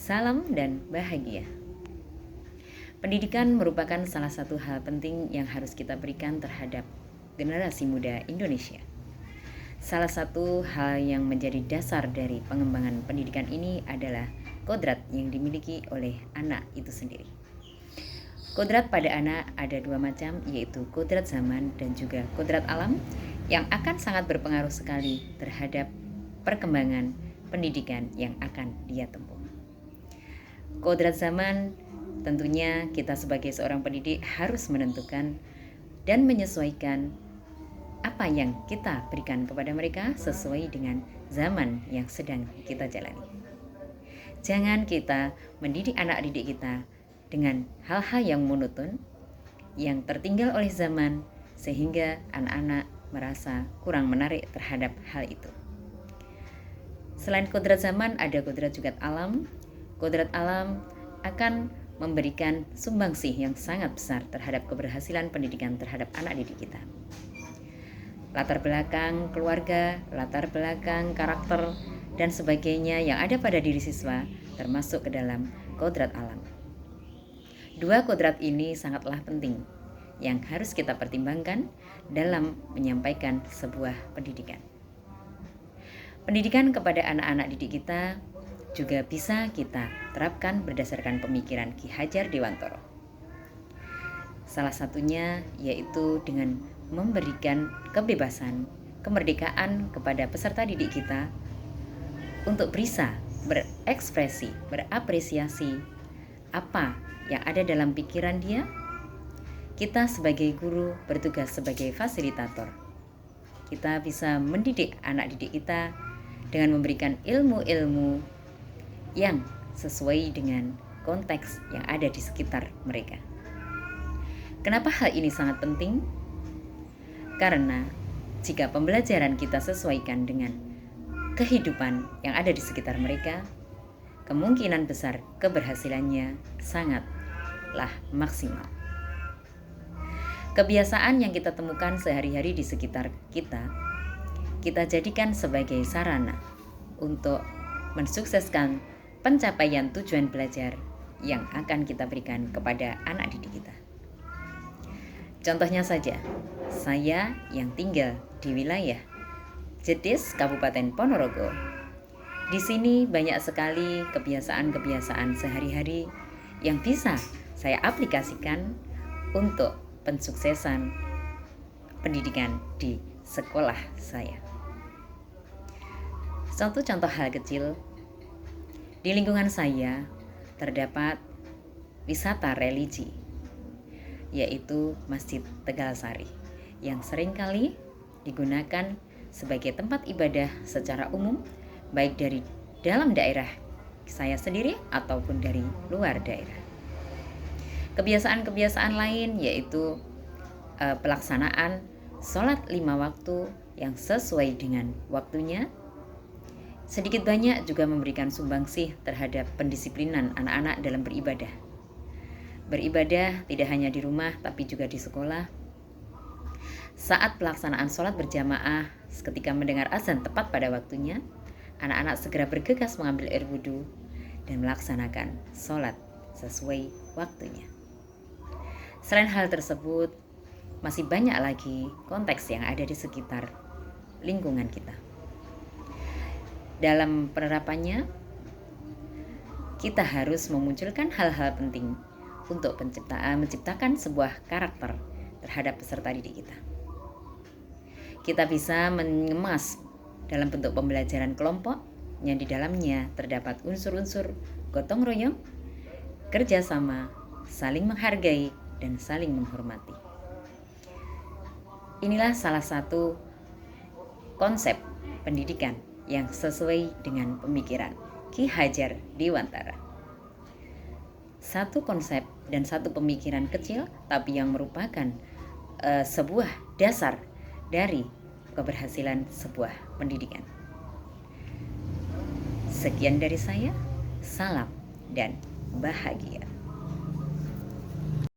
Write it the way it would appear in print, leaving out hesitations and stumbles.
Salam dan bahagia. Pendidikan merupakan salah satu hal penting yang harus kita berikan terhadap generasi muda Indonesia. Salah satu hal yang menjadi dasar dari pengembangan pendidikan ini adalah kodrat yang dimiliki oleh anak itu sendiri. Kodrat pada anak ada dua macam, yaitu kodrat zaman dan juga kodrat alam, yang akan sangat berpengaruh sekali terhadap perkembangan pendidikan yang akan dia tempuh. Kodrat zaman tentunya kita sebagai seorang pendidik harus menentukan dan menyesuaikan apa yang kita berikan kepada mereka sesuai dengan zaman yang sedang kita jalani. Jangan kita mendidik anak didik kita dengan hal-hal yang monoton, yang tertinggal oleh zaman, sehingga anak-anak merasa kurang menarik terhadap hal itu. Selain kodrat zaman, ada kodrat juga alam. Kodrat alam akan memberikan sumbangsih yang sangat besar terhadap keberhasilan pendidikan terhadap anak didik kita. Latar belakang keluarga, latar belakang karakter, dan sebagainya yang ada pada diri siswa termasuk ke dalam kodrat alam. Dua kodrat ini sangatlah penting yang harus kita pertimbangkan dalam menyampaikan sebuah pendidikan. Pendidikan kepada anak-anak didik kita juga bisa kita terapkan berdasarkan pemikiran Ki Hajar Dewantara. Salah satunya yaitu dengan memberikan kebebasan, kemerdekaan kepada peserta didik kita untuk bisa berekspresi, berapresiasi apa yang ada dalam pikiran dia. Kita sebagai guru bertugas sebagai fasilitator. Kita bisa mendidik anak didik kita dengan memberikan ilmu-ilmu yang sesuai dengan konteks yang ada di sekitar mereka. Kenapa hal ini sangat penting? Karena jika pembelajaran kita sesuaikan dengan kehidupan yang ada di sekitar mereka, kemungkinan besar keberhasilannya sangatlah maksimal. Kebiasaan yang kita temukan sehari-hari di sekitar kita, kita jadikan sebagai sarana untuk mensukseskan pencapaian tujuan belajar yang akan kita berikan kepada anak didik kita. Contohnya saja, saya yang tinggal di wilayah Jetis, Kabupaten Ponorogo. Di sini banyak sekali kebiasaan-kebiasaan sehari-hari yang bisa saya aplikasikan untuk pensuksesan pendidikan di sekolah saya. Satu contoh hal kecil, di lingkungan saya terdapat wisata religi, yaitu Masjid Tegal Sari, yang seringkali digunakan sebagai tempat ibadah secara umum, baik dari dalam daerah saya sendiri ataupun dari luar daerah. Kebiasaan-kebiasaan lain yaitu pelaksanaan sholat 5 waktu yang sesuai dengan waktunya, sedikit banyak juga memberikan sumbangsih terhadap pendisiplinan anak-anak dalam beribadah. Beribadah tidak hanya di rumah tapi juga di sekolah. Saat pelaksanaan sholat berjamaah, ketika mendengar azan tepat pada waktunya, anak-anak segera bergegas mengambil air wudhu dan melaksanakan sholat sesuai waktunya. Selain hal tersebut, masih banyak lagi konteks yang ada di sekitar lingkungan kita. Dalam penerapannya, kita harus memunculkan hal-hal penting untuk menciptakan sebuah karakter terhadap peserta didik kita. Kita bisa mengemas dalam bentuk pembelajaran kelompok yang di dalamnya terdapat unsur-unsur gotong royong, kerjasama, saling menghargai, dan saling menghormati. Inilah salah satu konsep pendidikan yang sesuai dengan pemikiran Ki Hajar Dewantara. Satu konsep dan satu pemikiran kecil, tapi yang merupakan sebuah dasar dari keberhasilan sebuah pendidikan. Sekian dari saya, salam dan bahagia.